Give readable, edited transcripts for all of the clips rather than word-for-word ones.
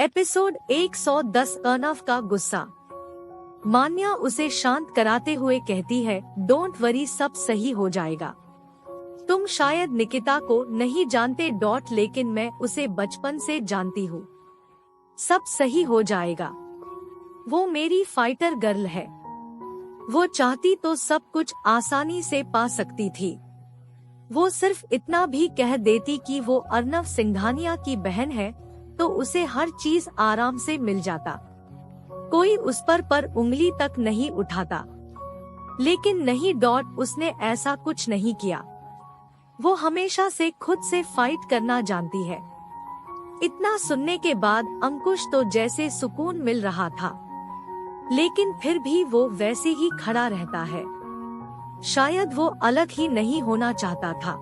Episode 110 Arnav का गुस्सा। मान्या उसे शांत कराते हुए कहती है, डोंट वरी, सब सही हो जाएगा। तुम शायद निकिता को नहीं जानते लेकिन मैं उसे बचपन से जानती हूँ। सब सही हो जाएगा। वो मेरी फाइटर गर्ल है। वो चाहती तो सब कुछ आसानी से पा सकती थी। वो सिर्फ इतना भी कह देती कि वो अर्नव सिंघानिया की बहन है तो उसे हर चीज आराम से मिल जाता। कोई उस पर उंगली तक नहीं उठाता। लेकिन नहीं, उसने ऐसा कुछ नहीं किया। वो हमेशा से खुद से फाइट करना जानती है। इतना सुनने के बाद अंकुश तो जैसे सुकून मिल रहा था, लेकिन फिर भी वो वैसे ही खड़ा रहता है। शायद वो अलग ही नहीं होना चाहता था।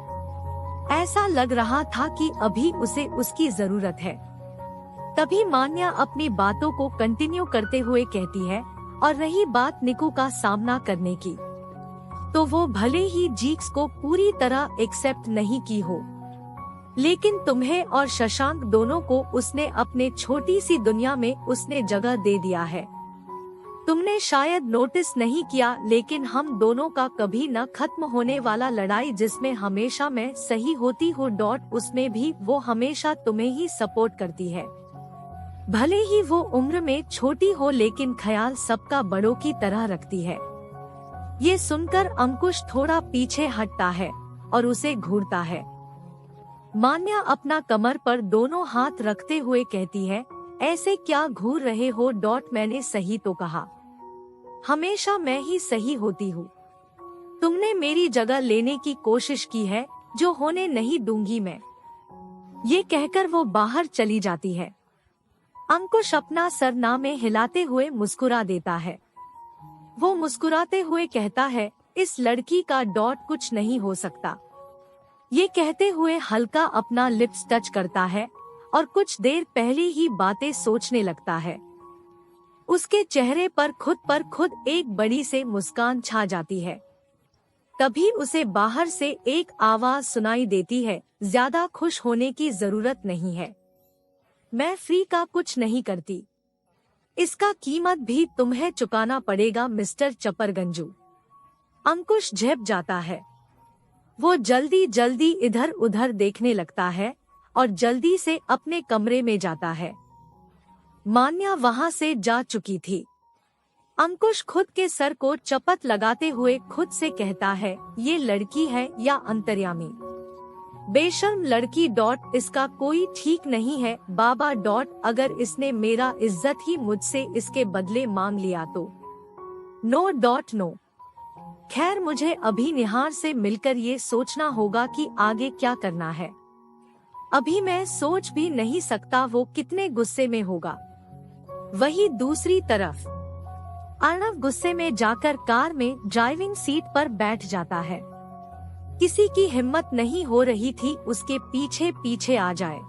ऐसा लग रहा था कि अभी उसे उसकी जरूरत है। तभी मान्या अपनी बातों को कंटिन्यू करते हुए कहती है, और रही बात निकू का सामना करने की, तो वो भले ही जीक्स को पूरी तरह एक्सेप्ट नहीं की हो, लेकिन तुम्हें और शशांक दोनों को उसने अपने छोटी सी दुनिया में उसने जगह दे दिया है। तुमने शायद नोटिस नहीं किया, लेकिन हम दोनों का कभी न खत्म होने वाला लड़ाई जिसमें हमेशा मैं सही होती हूँ उसमें भी वो हमेशा तुम्हें ही सपोर्ट करती है। भले ही वो उम्र में छोटी हो, लेकिन ख्याल सबका बड़ों की तरह रखती है। ये सुनकर अंकुश थोड़ा पीछे हटता है और उसे घूरता है। मान्या अपना कमर पर दोनों हाथ रखते हुए कहती है, ऐसे क्या घूर रहे हो? मैंने सही तो कहा। हमेशा मैं ही सही होती हूँ। तुमने मेरी जगह लेने की कोशिश की है, जो होने नहीं दूंगी मैं। ये कहकर वो बाहर चली जाती है। अंकुश अपना सर ना में हिलाते हुए मुस्कुरा देता है। वो मुस्कुराते हुए कहता है, इस लड़की का कुछ नहीं हो सकता। ये कहते हुए हल्का अपना लिप्स टच करता है और कुछ देर पहले ही बातें सोचने लगता है। उसके चेहरे पर खुद एक बड़ी से मुस्कान छा जाती है। तभी उसे बाहर से एक आवाज सुनाई देती है, ज्यादा खुश होने की जरूरत नहीं है। मैं फ्री का कुछ नहीं करती। इसका कीमत भी तुम्हें चुकाना पड़ेगा मिस्टर चपरगंजू। अंकुश झेप जाता है। वो जल्दी इधर उधर देखने लगता है और जल्दी से अपने कमरे में जाता है। मान्या वहां से जा चुकी थी। अंकुश खुद के सर को चपत लगाते हुए खुद से कहता है, ये लड़की है या अंतर्यामी? बेशर्म लड़की। इसका कोई ठीक नहीं है बाबा। अगर इसने मेरा इज्जत ही मुझसे इसके बदले मांग लिया तो नो। खैर, मुझे अभी निहार से मिलकर ये सोचना होगा कि आगे क्या करना है। अभी मैं सोच भी नहीं सकता वो कितने गुस्से में होगा। वही दूसरी तरफ अर्नव गुस्से में जाकर कार में ड्राइविंग सीट पर बैठ जाता है। किसी की हिम्मत नहीं हो रही थी उसके पीछे पीछे आ जाए।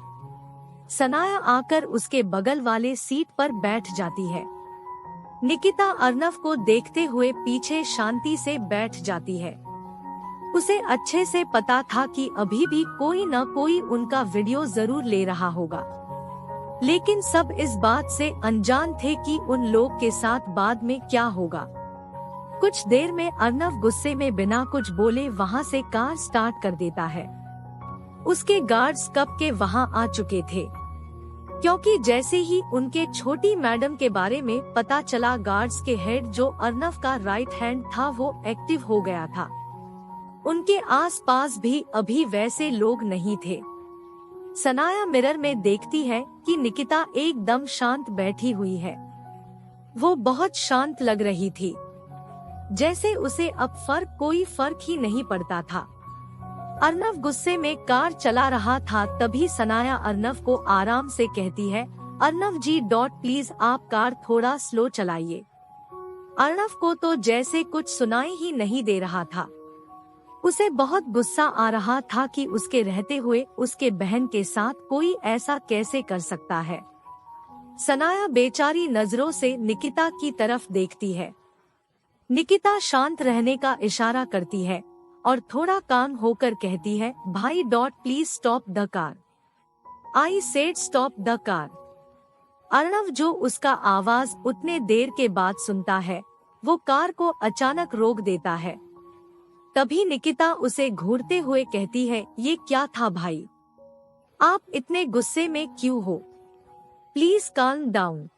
सनाया आकर उसके बगल वाले सीट पर बैठ जाती है। निकिता अर्नव को देखते हुए पीछे शांति से बैठ जाती है। उसे अच्छे से पता था कि अभी भी कोई न कोई उनका वीडियो जरूर ले रहा होगा, लेकिन सब इस बात से अनजान थे कि उन लोग के साथ बाद में क्या होगा। कुछ देर में अर्नव गुस्से में बिना कुछ बोले वहां से कार स्टार्ट कर देता है। उसके गार्ड्स कब के वहां आ चुके थे, क्योंकि जैसे ही उनके छोटी मैडम के बारे में पता चला, गार्ड्स के हेड जो अर्नव का राइट हैंड था वो एक्टिव हो गया था। उनके आसपास भी अभी वैसे लोग नहीं थे। सनाया मिरर में देखती है कि निकिता एकदम शांत बैठी हुई है। वो बहुत शांत लग रही थी, जैसे उसे अब कोई फर्क ही नहीं पड़ता था। अर्नव गुस्से में कार चला रहा था। तभी सनाया अर्नव को आराम से कहती है, अर्नव जी प्लीज आप कार थोड़ा स्लो चलाइए। अर्नव को तो जैसे कुछ सुनाई ही नहीं दे रहा था। उसे बहुत गुस्सा आ रहा था कि उसके रहते हुए उसके बहन के साथ कोई ऐसा कैसे कर सकता है। सनाया बेचारी नजरों से निकिता की तरफ देखती है। निकिता शांत रहने का इशारा करती है और थोड़ा काम होकर कहती है, भाई please stop the car. I said stop the car. Arnav जो उसका आवाज उतने देर के बाद सुनता है, वो कार को अचानक रोक देता है। तभी निकिता उसे घूरते हुए कहती है, ये क्या था भाई? आप इतने गुस्से में क्यों हो? Please calm down.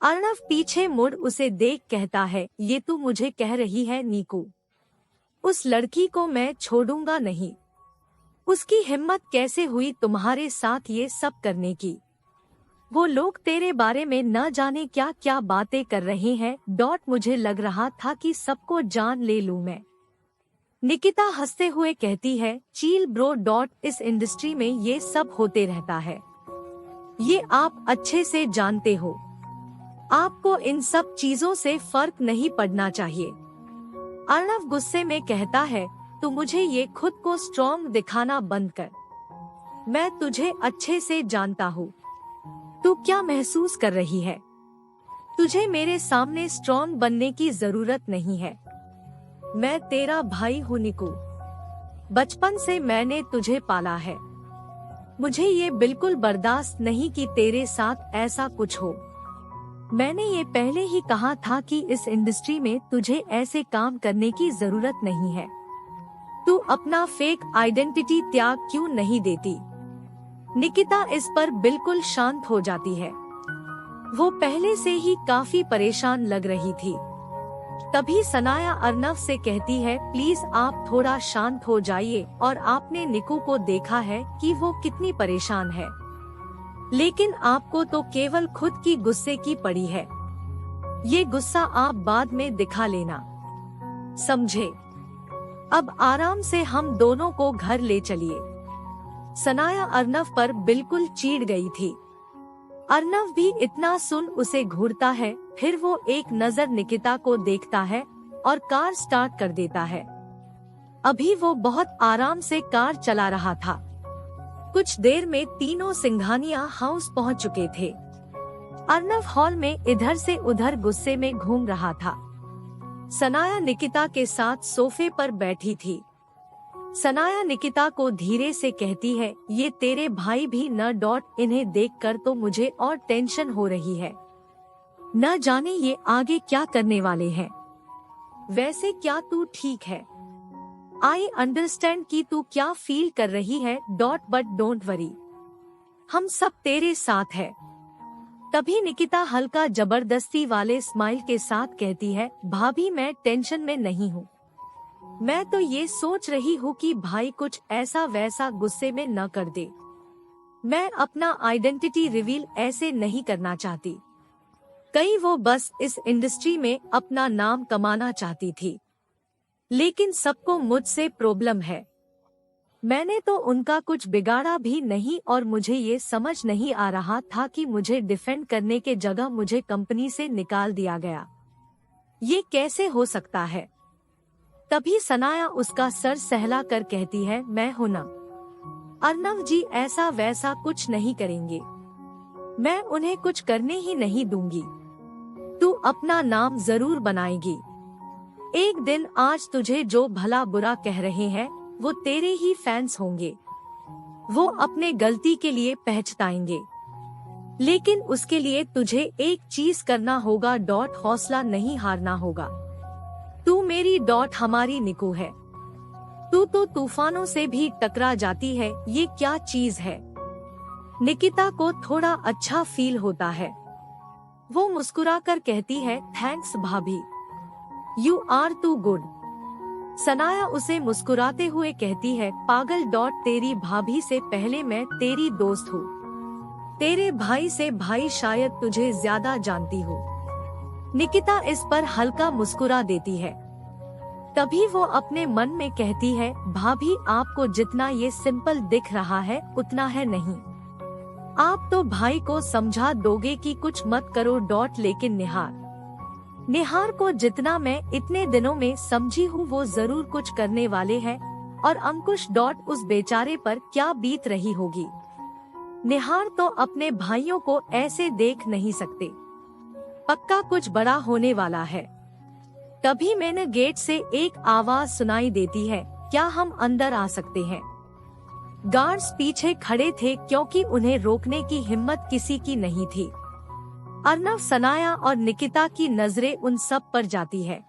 अर्णव पीछे मुड़ उसे देख कहता है, ये तू मुझे कह रही है नीकू? उस लड़की को मैं छोड़ूंगा नहीं। उसकी हिम्मत कैसे हुई तुम्हारे साथ ये सब करने की? वो लोग तेरे बारे में न जाने क्या क्या बातें कर रहे हैं। मुझे लग रहा था कि सबको जान ले लूं मैं। निकिता हंसते हुए कहती है, चील ब्रो। इस इंडस्ट्री में ये सब होते रहता है, ये आप अच्छे से जानते हो। आपको इन सब चीजों से फर्क नहीं पड़ना चाहिए। अर्णव गुस्से में कहता है, तू मुझे ये खुद को स्ट्रॉन्ग दिखाना बंद कर। मैं तुझे अच्छे से जानता हूँ। तू क्या महसूस कर रही है? तुझे मेरे सामने स्ट्रॉन्ग बनने की जरूरत नहीं है। मैं तेरा भाई हूँ निकू। बचपन से मैंने तुझे पाला है। मुझे ये बिल्कुल बर्दाश्त नहीं कि तेरे साथ ऐसा कुछ हो। मैंने ये पहले ही कहा था कि इस इंडस्ट्री में तुझे ऐसे काम करने की जरूरत नहीं है। तू अपना फेक आइडेंटिटी त्याग क्यों नहीं देती? निकिता इस पर बिल्कुल शांत हो जाती है। वो पहले से ही काफी परेशान लग रही थी। तभी सनाया अर्णव से कहती है, प्लीज आप थोड़ा शांत हो जाइए। और आपने निकू को देखा है कि वो कितनी परेशान है, लेकिन आपको तो केवल खुद की गुस्से की पड़ी है। ये गुस्सा आप बाद में दिखा लेना, समझे? अब आराम से हम दोनों को घर ले चलिए। सनाया अर्णव पर बिल्कुल चिढ़ गई थी। अर्णव भी इतना सुन उसे घूरता है। फिर वो एक नजर निकिता को देखता है और कार स्टार्ट कर देता है। अभी वो बहुत आराम से कार चला रहा था। कुछ देर में तीनों सिंघानिया हाउस पहुंच चुके थे। अर्णव हॉल में इधर से उधर गुस्से में घूम रहा था। सनाया निकिता के साथ सोफे पर बैठी थी। सनाया निकिता को धीरे से कहती है, ये तेरे भाई भी न। इन्हें देखकर तो मुझे और टेंशन हो रही है। न जाने ये आगे क्या करने वाले हैं। वैसे क्या तू ठीक है? आई अंडरस्टैंड कि तू क्या फील कर रही है। बट डोंट वरी, हम सब तेरे साथ है। तभी निकिता हल्का जबरदस्ती वाले स्माइल के साथ कहती है, भाभी मैं टेंशन में नहीं हूँ। मैं तो ये सोच रही हूँ कि भाई कुछ ऐसा वैसा गुस्से में न कर दे। मैं अपना आइडेंटिटी रिवील ऐसे नहीं करना चाहती। कहीं वो बस इस इंडस्ट्री में अपना नाम कमाना चाहती थी, लेकिन सबको मुझसे प्रॉब्लम है। मैंने तो उनका कुछ बिगाड़ा भी नहीं और मुझे ये समझ नहीं आ रहा था कि मुझे डिफेंड करने के जगह मुझे कंपनी से निकाल दिया गया। ये कैसे हो सकता है? तभी सनाया उसका सर सहला कर कहती है, मैं हूं ना। अर्णव जी ऐसा वैसा कुछ नहीं करेंगे। मैं उन्हें कुछ करने ही नहीं दूंगी। तू अपना नाम जरूर बनाएगी। एक दिन आज तुझे जो भला बुरा कह रहे हैं वो तेरे ही फैंस होंगे। वो अपने गलती के लिए पछताएंगे, लेकिन उसके लिए तुझे एक चीज करना होगा। हौसला नहीं हारना होगा। तू मेरी हमारी निकू है। तू तो तूफानों से भी टकरा जाती है। ये क्या चीज है? निकिता को थोड़ा अच्छा फील होता है। वो मुस्कुराकर कहती है, थैंक्स भाभी, you are too good. Sanaya उसे मुस्कुराते हुए कहती है, पागल। तेरी भाभी से पहले मैं तेरी दोस्त हूँ। तेरे भाई से भाई शायद तुझे ज्यादा जानती हूँ। निकिता इस पर हल्का मुस्कुरा देती है। तभी वो अपने मन में कहती है, भाभी आपको जितना ये सिंपल दिख रहा है उतना है नहीं। आप तो भाई को समझा दोगे कि कुछ मत करो। लेकिन निहार को जितना मैं इतने दिनों में समझी हूँ वो जरूर कुछ करने वाले हैं। और अंकुश उस बेचारे पर क्या बीत रही होगी। निहार तो अपने भाइयों को ऐसे देख नहीं सकते। पक्का कुछ बड़ा होने वाला है। तभी मैंने गेट से एक आवाज सुनाई देती है, क्या हम अंदर आ सकते हैं? गार्ड्स पीछे खड़े थे क्योंकि उन्हें रोकने की हिम्मत किसी की नहीं थी। अर्नव, सनाया और निकिता की नजरें उन सब पर जाती है।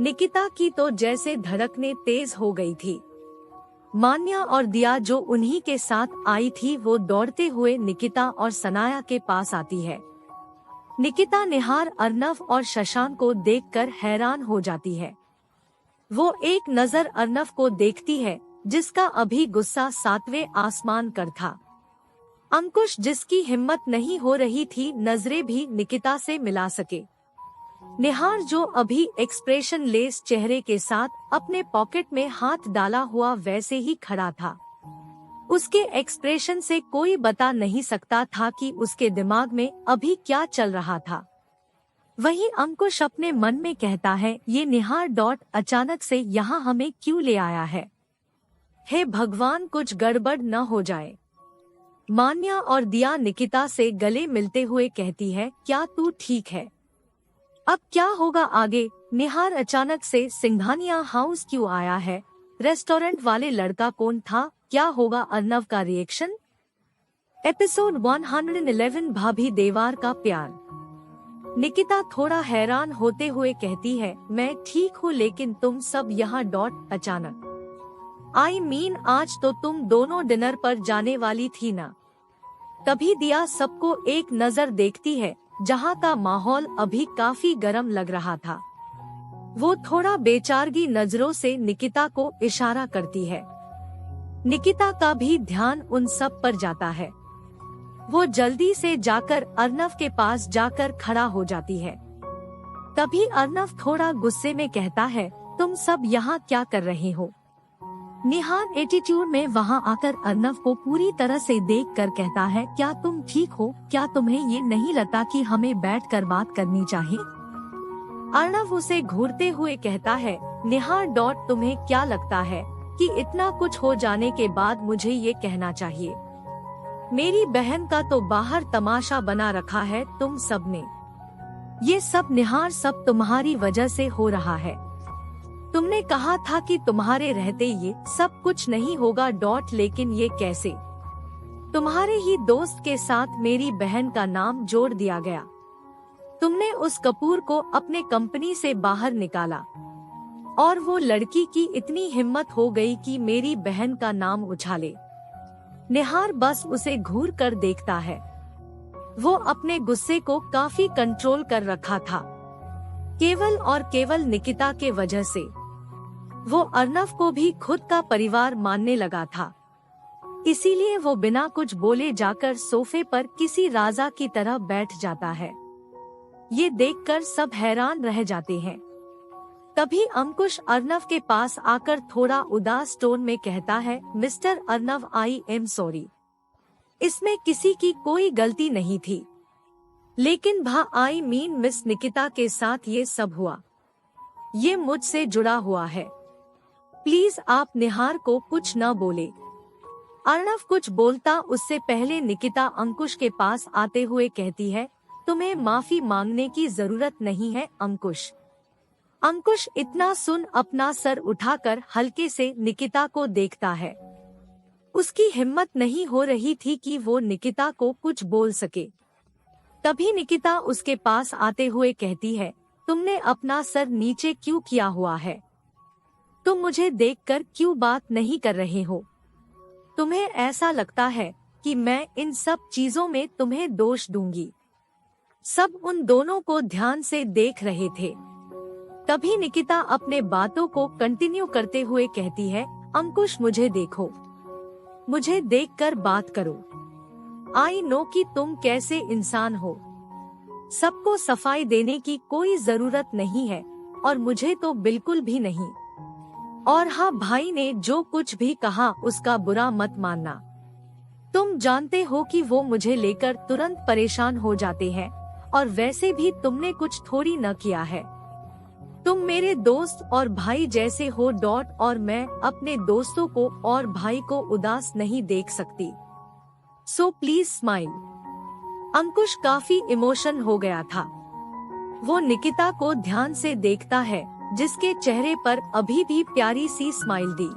निकिता की तो जैसे धड़कनें तेज हो गई थी। मान्या और दिया जो उन्हीं के साथ आई थी, वो दौड़ते हुए निकिता और सनाया के पास आती है। निकिता निहार, अर्नव और शशांक को देखकर हैरान हो जाती है। वो एक नजर अर्नव को देखती है, जिसका अभी गुस्सा 7वें आसमान पर था। अंकुश, जिसकी हिम्मत नहीं हो रही थी नजरें भी निकिता से मिला सके। निहार, जो अभी एक्सप्रेशन लेस चेहरे के साथ अपने पॉकेट में हाथ डाला हुआ वैसे ही खड़ा था। उसके एक्सप्रेशन से कोई बता नहीं सकता था कि उसके दिमाग में अभी क्या चल रहा था। वहीं अंकुश अपने मन में कहता है, ये निहार अचानक से यहाँ हमें क्यों ले आया है? हे भगवान, कुछ गड़बड़ न हो जाए। मान्या और दिया निकिता से गले मिलते हुए कहती है, क्या तू ठीक है? अब क्या होगा आगे? निहार, अचानक से सिंघानिया हाउस क्यों आया है? रेस्टोरेंट वाले लड़का कौन था? क्या होगा अर्नव का रिएक्शन? एपिसोड 111, भाभी देवार का प्यार। निकिता थोड़ा हैरान होते हुए कहती है, मैं ठीक हूँ, लेकिन तुम सब यहाँ अचानक। आज तो तुम दोनों डिनर पर जाने वाली थी ना? तभी दिया सबको एक नजर देखती है, जहाँ का माहौल अभी काफी गर्म लग रहा था। वो थोड़ा बेचारगी नजरों से निकिता को इशारा करती है। निकिता का भी ध्यान उन सब पर जाता है। वो जल्दी से जाकर अर्नव के पास जाकर खड़ा हो जाती है। तभी अर्नव थोड़ा गुस्से में कहता है, तुम सब यहाँ क्या कर रहे हो? निहार एटीट्यूड में वहाँ आकर अर्नव को पूरी तरह से देखकर कहता है, क्या तुम ठीक हो? क्या तुम्हें ये नहीं लगता कि हमें बैठकर बात करनी चाहिए? अर्नव उसे घूरते हुए कहता है, निहार तुम्हें क्या लगता है कि इतना कुछ हो जाने के बाद मुझे ये कहना चाहिए? मेरी बहन का तो बाहर तमाशा बना रखा है तुम सब ने। ये सब निहार, सब तुम्हारी वजह से हो रहा है। तुमने कहा था कि तुम्हारे रहते ये सब कुछ नहीं होगा लेकिन ये कैसे? तुम्हारे ही दोस्त के साथ मेरी बहन का नाम जोड़ दिया गया। तुमने उस कपूर को अपने कंपनी से बाहर निकाला और वो लड़की की इतनी हिम्मत हो गई कि मेरी बहन का नाम उछाले। निहार बस उसे घूर कर देखता है। वो अपने गुस्से को काफी कंट्रोल कर रखा था, केवल और केवल निकिता के वजह से। वो अर्नव को भी खुद का परिवार मानने लगा था, इसीलिए वो बिना कुछ बोले जाकर सोफे पर किसी राजा की तरह बैठ जाता है। ये देखकर सब हैरान रह जाते हैं। तभी अंकुश अर्नव के पास आकर थोड़ा उदास टोन में कहता है, mister Arnav, I am sorry. इसमें किसी की कोई गलती नहीं थी, लेकिन मिस निकिता के साथ ये सब हुआ। ये मुझसे जुड़ा हुआ है। प्लीज आप निहार को कुछ न बोले। अर्नव कुछ बोलता उससे पहले निकिता अंकुश के पास आते हुए कहती है, तुम्हें माफी मांगने की जरूरत नहीं है अंकुश। अंकुश इतना सुन अपना सर उठाकर हल्के से निकिता को देखता है। उसकी हिम्मत नहीं हो रही थी कि वो निकिता को कुछ बोल सके। तभी निकिता उसके पास आते हुए कहती है, तुमने अपना सर नीचे क्यों किया हुआ है? तुम मुझे देखकर क्यों बात नहीं कर रहे हो? तुम्हें ऐसा लगता है कि मैं इन सब चीजों में तुम्हें दोष दूंगी? सब उन दोनों को ध्यान से देख रहे थे। तभी निकिता अपने बातों को कंटिन्यू करते हुए कहती है, अंकुश मुझे देखो, मुझे देखकर बात करो। आई नो कि तुम कैसे इंसान हो। सबको सफाई देने की कोई जरूरत नहीं है और मुझे तो बिल्कुल भी नहीं। और हाँ, भाई ने जो कुछ भी कहा उसका बुरा मत मानना। तुम जानते हो कि वो मुझे लेकर तुरंत परेशान हो जाते हैं और वैसे भी तुमने कुछ थोड़ी न किया है। तुम मेरे दोस्त और भाई जैसे हो और मैं अपने दोस्तों को और भाई को उदास नहीं देख सकती। So please smile. अंकुश काफी इमोशन हो गया था। वो निकिता को ध्यान से देखता है, जिसके चेहरे पर अभी भी प्यारी सी स्माइल थी,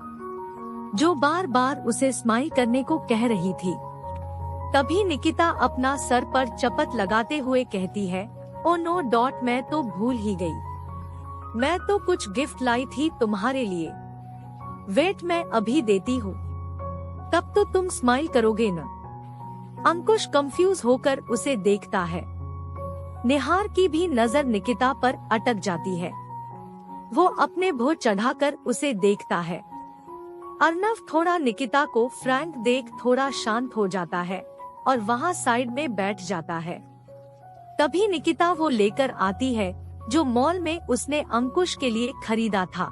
जो बार बार उसे स्माइल करने को कह रही थी। तभी निकिता अपना सर पर चपत लगाते हुए कहती है, ओ नो डॉट, मैं तो भूल ही गई। मैं तो कुछ गिफ्ट लाई थी तुम्हारे लिए। वेट, मैं अभी देती हूँ। तब तो तुम स्माइल करोगे न। अंकुश कंफ्यूज होकर उसे देखता है। निहार की भी नजर निकिता पर अटक जाती है। वो अपने भुज चढ़ाकर उसे देखता है। अर्नव थोड़ा निकिता को फ्रैंक देख थोड़ा शांत हो जाता है और वहाँ साइड में बैठ जाता है। तभी निकिता वो लेकर आती है जो मॉल में उसने अंकुश के लिए खरीदा था।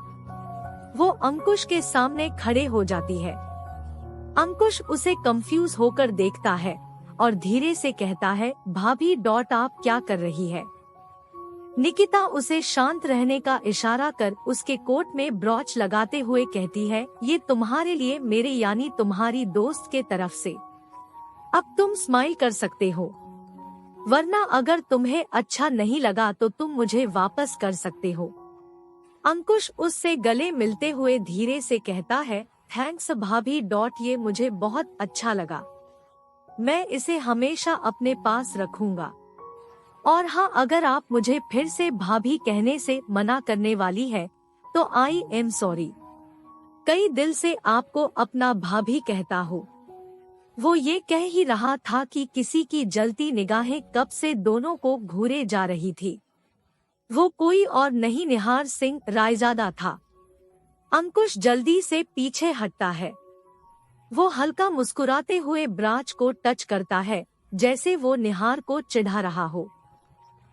वो अंकुश के सामने खड़े हो जाती है। अंकुश उसे कंफ्यूज होकर देखता है और धीरे से कहता है, भाभी डॉट, आप क्या कर रही है? निकिता उसे शांत रहने का इशारा कर उसके कोट में ब्रॉच लगाते हुए कहती है, ये तुम्हारे लिए, मेरे यानी तुम्हारी दोस्त के तरफ से। अब तुम स्माइल कर सकते हो, वरना अगर तुम्हें अच्छा नहीं लगा तो तुम मुझे वापस कर सकते हो। अंकुश उससे गले मिलते हुए धीरे से कहता है, थैंक्स भाभी डॉट, ये मुझे बहुत अच्छा लगा। मैं इसे हमेशा अपने पास रखूंगा। और हाँ, अगर आप मुझे फिर से भाभी कहने से मना करने वाली है तो आई एम सॉरी। कई दिल से आपको अपना भाभी कहता हूँ। वो ये कह ही रहा था कि किसी की जलती निगाहें कब से दोनों को घूरे जा रही थी। वो कोई और नहीं, निहार सिंह रायजादा था। अंकुश जल्दी से पीछे हटता है। वो हल्का मुस्कुराते हुए ब्राच को टच करता है, जैसे वो निहार को चिढ़ा रहा हो।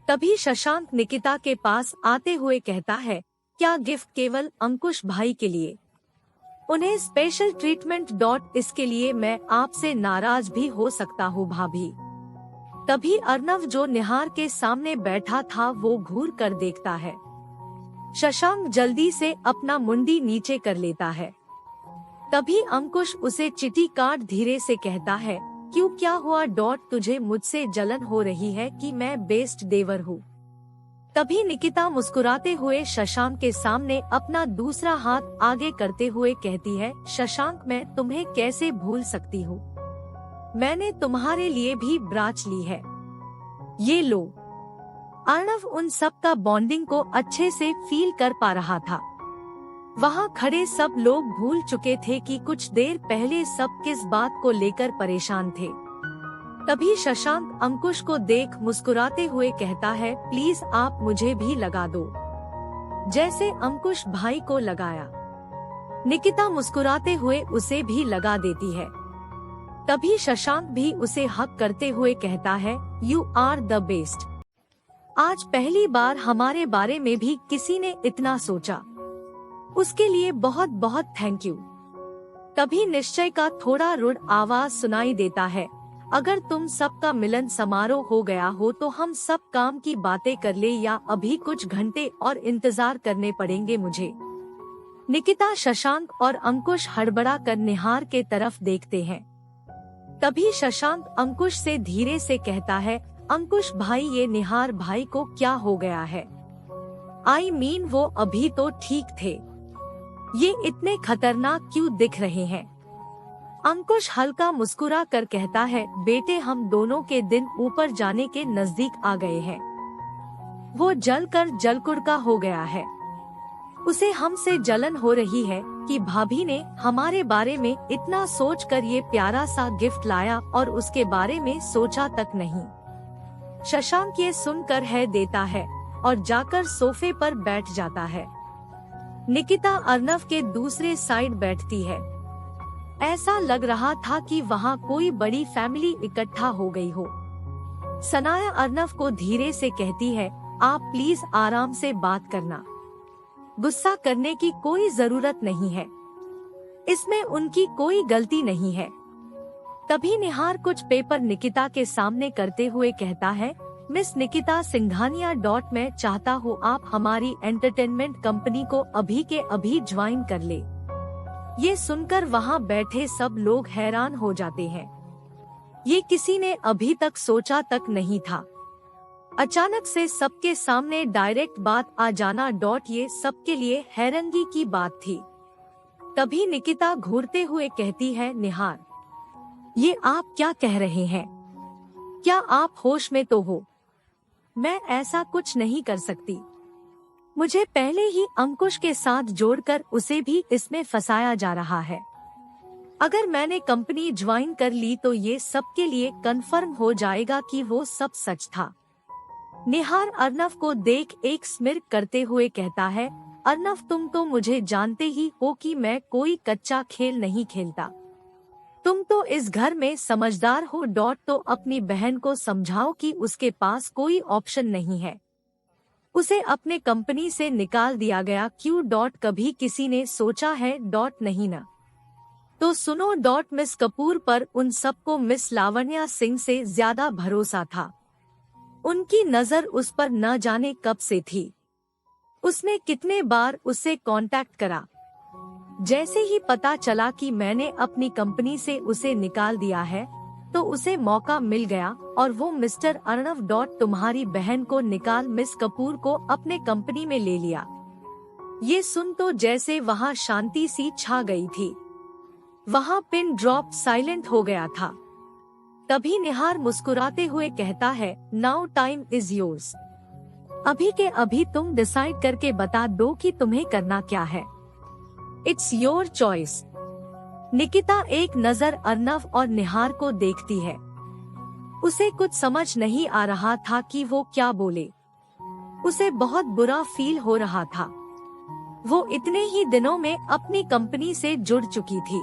तभी शशांक निकिता के पास आते हुए कहता है, क्या गिफ्ट केवल अंकुश भाई के लिए? उन्हें स्पेशल ट्रीटमेंट डॉट, इसके लिए मैं आपसे नाराज भी हो सकता हूँ भाभी। तभी अर्नव जो निहार के सामने बैठा था वो घूर कर देखता है। शशांक जल्दी से अपना मुंडी नीचे कर लेता है। तभी अंकुश उसे चिट्ठी काट धीरे से कहता है, क्यों, क्या हुआ डॉट? तुझे मुझसे जलन हो रही है कि मैं बेस्ट देवर हूँ? तभी निकिता मुस्कुराते हुए शशांक के सामने अपना दूसरा हाथ आगे करते हुए कहती है, शशांक, मैं तुम्हें कैसे भूल सकती हूँ? मैंने तुम्हारे लिए भी ब्राच ली है, ये लो। अर्नव उन सब का बॉन्डिंग को अच्छे से फील कर पा रहा था। वहाँ खड़े सब लोग भूल चुके थे कि कुछ देर पहले सब किस बात को लेकर परेशान थे। तभी शशांक अंकुश को देख मुस्कुराते हुए कहता है, प्लीज आप मुझे भी लगा दो, जैसे अंकुश भाई को लगाया। निकिता मुस्कुराते हुए उसे भी लगा देती है। तभी शशांक भी उसे हक करते हुए कहता है, यू आर द बेस्ट। आज पहली बार हमारे बारे में भी किसी ने इतना सोचा, उसके लिए बहुत बहुत थैंक यू। तभी निश्चय का थोड़ा रुड आवाज सुनाई देता है, अगर तुम सबका मिलन समारोह हो गया हो तो हम सब काम की बातें कर ले, या अभी कुछ घंटे और इंतजार करने पड़ेंगे मुझे। निकिता, शशांक और अंकुश हड़बड़ा कर निहार के तरफ देखते हैं। तभी शशांक अंकुश से धीरे से कहता है, अंकुश भाई, ये निहार भाई को क्या हो गया है? आई मीन वो अभी तो ठीक थे, ये इतने खतरनाक क्यों दिख रहे हैं? अंकुश हल्का मुस्कुरा कर कहता है, बेटे, हम दोनों के दिन ऊपर जाने के नजदीक आ गए हैं। वो जलकर जलकुड़का हो गया है। उसे हमसे जलन हो रही है कि भाभी ने हमारे बारे में इतना सोचकर ये प्यारा सा गिफ्ट लाया और उसके बारे में सोचा तक नहीं। शशांक ये सुनकर है देता है और जाकर सोफे पर बैठ जाता है। निकिता अर्नव के दूसरे साइड बैठती है। ऐसा लग रहा था कि वहाँ कोई बड़ी फैमिली इकट्ठा हो गई हो। सनाया अर्नव को धीरे से कहती है, आप प्लीज आराम से बात करना, गुस्सा करने की कोई जरूरत नहीं है, इसमें उनकी कोई गलती नहीं है। तभी निहार कुछ पेपर निकिता के सामने करते हुए कहता है, मिस निकिता सिंघानिया डॉट, मैं चाहता हूँ आप हमारी एंटरटेनमेंट कंपनी को अभी के अभी ज्वाइन कर ले। ये सुनकर वहाँ बैठे सब लोग हैरान हो जाते हैं। ये किसी ने अभी तक सोचा तक नहीं था। अचानक से सबके सामने डायरेक्ट बात आ जाना डॉट, ये सबके लिए हैरानगी की बात थी। तभी निकिता घूरते हुए कहती है, निहार, ये आप क्या कह रहे हैं? क्या आप होश में तो हो? मैं ऐसा कुछ नहीं कर सकती। मुझे पहले ही अंकुश के साथ जोड़कर उसे भी इसमें फंसाया जा रहा है। अगर मैंने कंपनी ज्वाइन कर ली तो ये सबके लिए कंफर्म हो जाएगा कि वो सब सच था। निहार अर्नव को देख एक स्मिर्क करते हुए कहता है, अर्नव तुम तो मुझे जानते ही हो कि मैं कोई कच्चा खेल नहीं खेलता। तुम तो इस घर में समझदार हो। तो अपनी बहन को समझाओ कि उसके पास कोई ऑप्शन नहीं है। उसे अपने कंपनी से निकाल दिया गया क्यों? कभी किसी ने सोचा है? नहीं ना। तो सुनो। मिस कपूर पर उन सबको मिस लावण्या सिंह से ज्यादा भरोसा था। उनकी नजर उस पर न जाने कब से थी। उसने कितने बार उससे कांटेक्ट करा। जैसे ही पता चला कि मैंने अपनी कंपनी से उसे निकाल दिया है तो उसे मौका मिल गया और वो मिस्टर अर्नव तुम्हारी बहन को निकाल मिस कपूर को अपने कंपनी में ले लिया। ये सुन तो जैसे वहाँ शांति सी छा गई थी। वहाँ पिन ड्रॉप साइलेंट हो गया था। तभी निहार मुस्कुराते हुए कहता है, नाउ टाइम इज योर्स। अभी के अभी तुम डिसाइड करके बता दो कि तुम्हें करना क्या है। It's your choice. निकिता एक नजर अर्नव और निहार को देखती है। उसे कुछ समझ नहीं आ रहा था कि वो क्या बोले। उसे बहुत बुरा फील हो रहा था। वो इतने ही दिनों में अपनी कंपनी से जुड़ चुकी थी।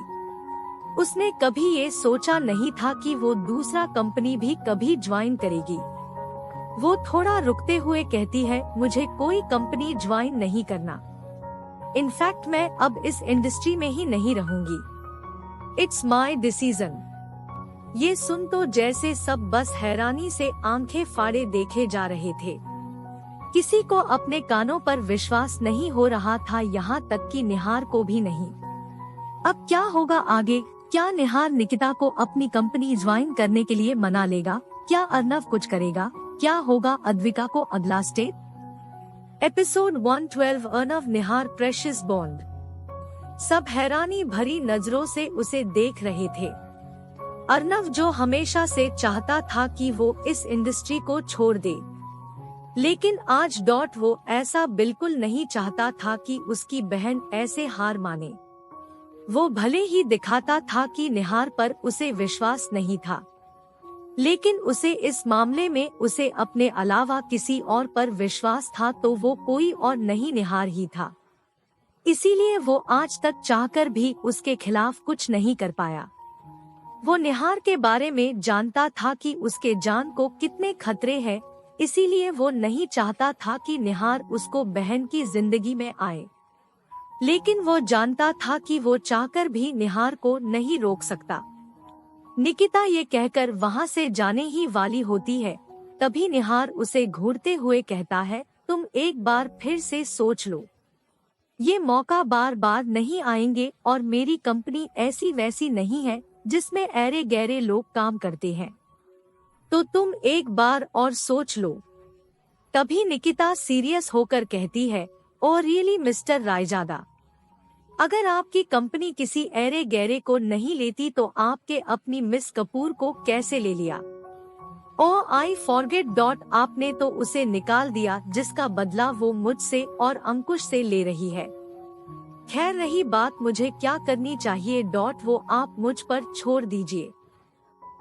उसने कभी ये सोचा नहीं था कि वो दूसरा कंपनी भी कभी ज्वाइन करेगी। वो थोड़ा रुकते हुए कहती है, मुझे कोई कंपनी ज्वाइन नहीं करना। इनफैक्ट मैं अब इस इंडस्ट्री में ही नहीं रहूंगी। It's my decision. ये सुन तो जैसे सब बस हैरानी से आंखें फाड़े देखे जा रहे थे। किसी को अपने कानों पर विश्वास नहीं हो रहा था, यहाँ तक कि निहार को भी नहीं। अब क्या होगा आगे? क्या निहार निकिता को अपनी कंपनी ज्वाइन करने के लिए मना लेगा? क्या अर्नव कुछ करेगा? क्या होगा अद्विका को अगला स्टेप? एपिसोड 112 अर्नव निहार प्रेशियस बॉन्ड। सब हैरानी भरी नजरों से उसे देख रहे थे। अर्नव जो हमेशा से चाहता था कि वो इस इंडस्ट्री को छोड़ दे, लेकिन आज वो ऐसा बिल्कुल नहीं चाहता था कि उसकी बहन ऐसे हार माने। वो भले ही दिखाता था कि निहार पर उसे विश्वास नहीं था, लेकिन उसे इस मामले में उसे अपने अलावा किसी और पर विश्वास था, तो वो कोई और नहीं निहार ही था। इसीलिए वो आज तक चाहकर भी उसके खिलाफ कुछ नहीं कर पाया। वो निहार के बारे में जानता था कि उसके जान को कितने खतरे हैं, इसीलिए वो नहीं चाहता था कि निहार उसको बहन की जिंदगी में आए। लेकिन वो जानता था कि वो चाहकर भी निहार को नहीं रोक सकता। निकिता ये कहकर वहाँ से जाने ही वाली होती है, तभी निहार उसे घूरते हुए कहता है, तुम एक बार फिर से सोच लो। ये मौका बार बार नहीं आएंगे और मेरी कंपनी ऐसी वैसी नहीं है जिसमें ऐरे गहरे लोग काम करते हैं। तो तुम एक बार और सोच लो। तभी निकिता सीरियस होकर कहती है, ओ रियली मिस्टर रायजादा, अगर आपकी कंपनी किसी ऐरे गहरे को नहीं लेती तो आपके अपनी मिस कपूर को कैसे ले लिया? ओ आई फॉरगेट। आपने तो उसे निकाल दिया, जिसका बदला वो मुझसे और अंकुश से ले रही है। खैर रही बात मुझे क्या करनी चाहिए, वो आप मुझ पर छोड़ दीजिए।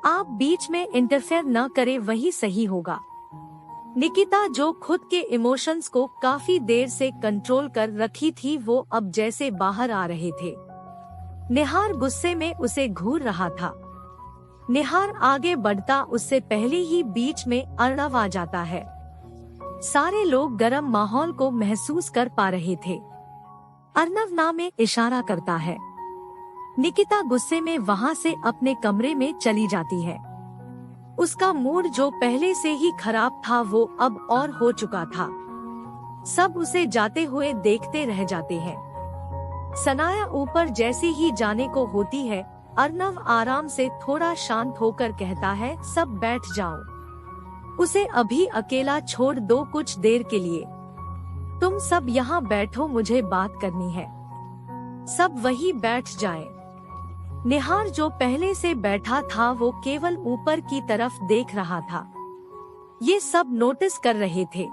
आप बीच में इंटरफेयर न करें, वही सही होगा। निकिता जो खुद के इमोशंस को काफी देर से कंट्रोल कर रखी थी, वो अब जैसे बाहर आ रहे थे। निहार गुस्से में उसे घूर रहा था। निहार आगे बढ़ता उससे पहले ही बीच में अर्नव आ जाता है। सारे लोग गर्म माहौल को महसूस कर पा रहे थे। अर्नव ना में इशारा करता है। निकिता गुस्से में वहाँ से अपने कमरे में चली जाती है। उसका मूड जो पहले से ही खराब था वो अब और हो चुका था। सब उसे जाते हुए देखते रह जाते हैं। सनाया ऊपर जैसे ही जाने को होती है, अर्नव आराम से थोड़ा शांत होकर कहता है, सब बैठ जाओ। उसे अभी अकेला छोड़ दो कुछ देर के लिए। तुम सब यहाँ बैठो, मुझे बात करनी है। सब वही बैठ जाएं। निहार जो पहले से बैठा था वो केवल ऊपर की तरफ देख रहा था। ये सब नोटिस कर रहे थे।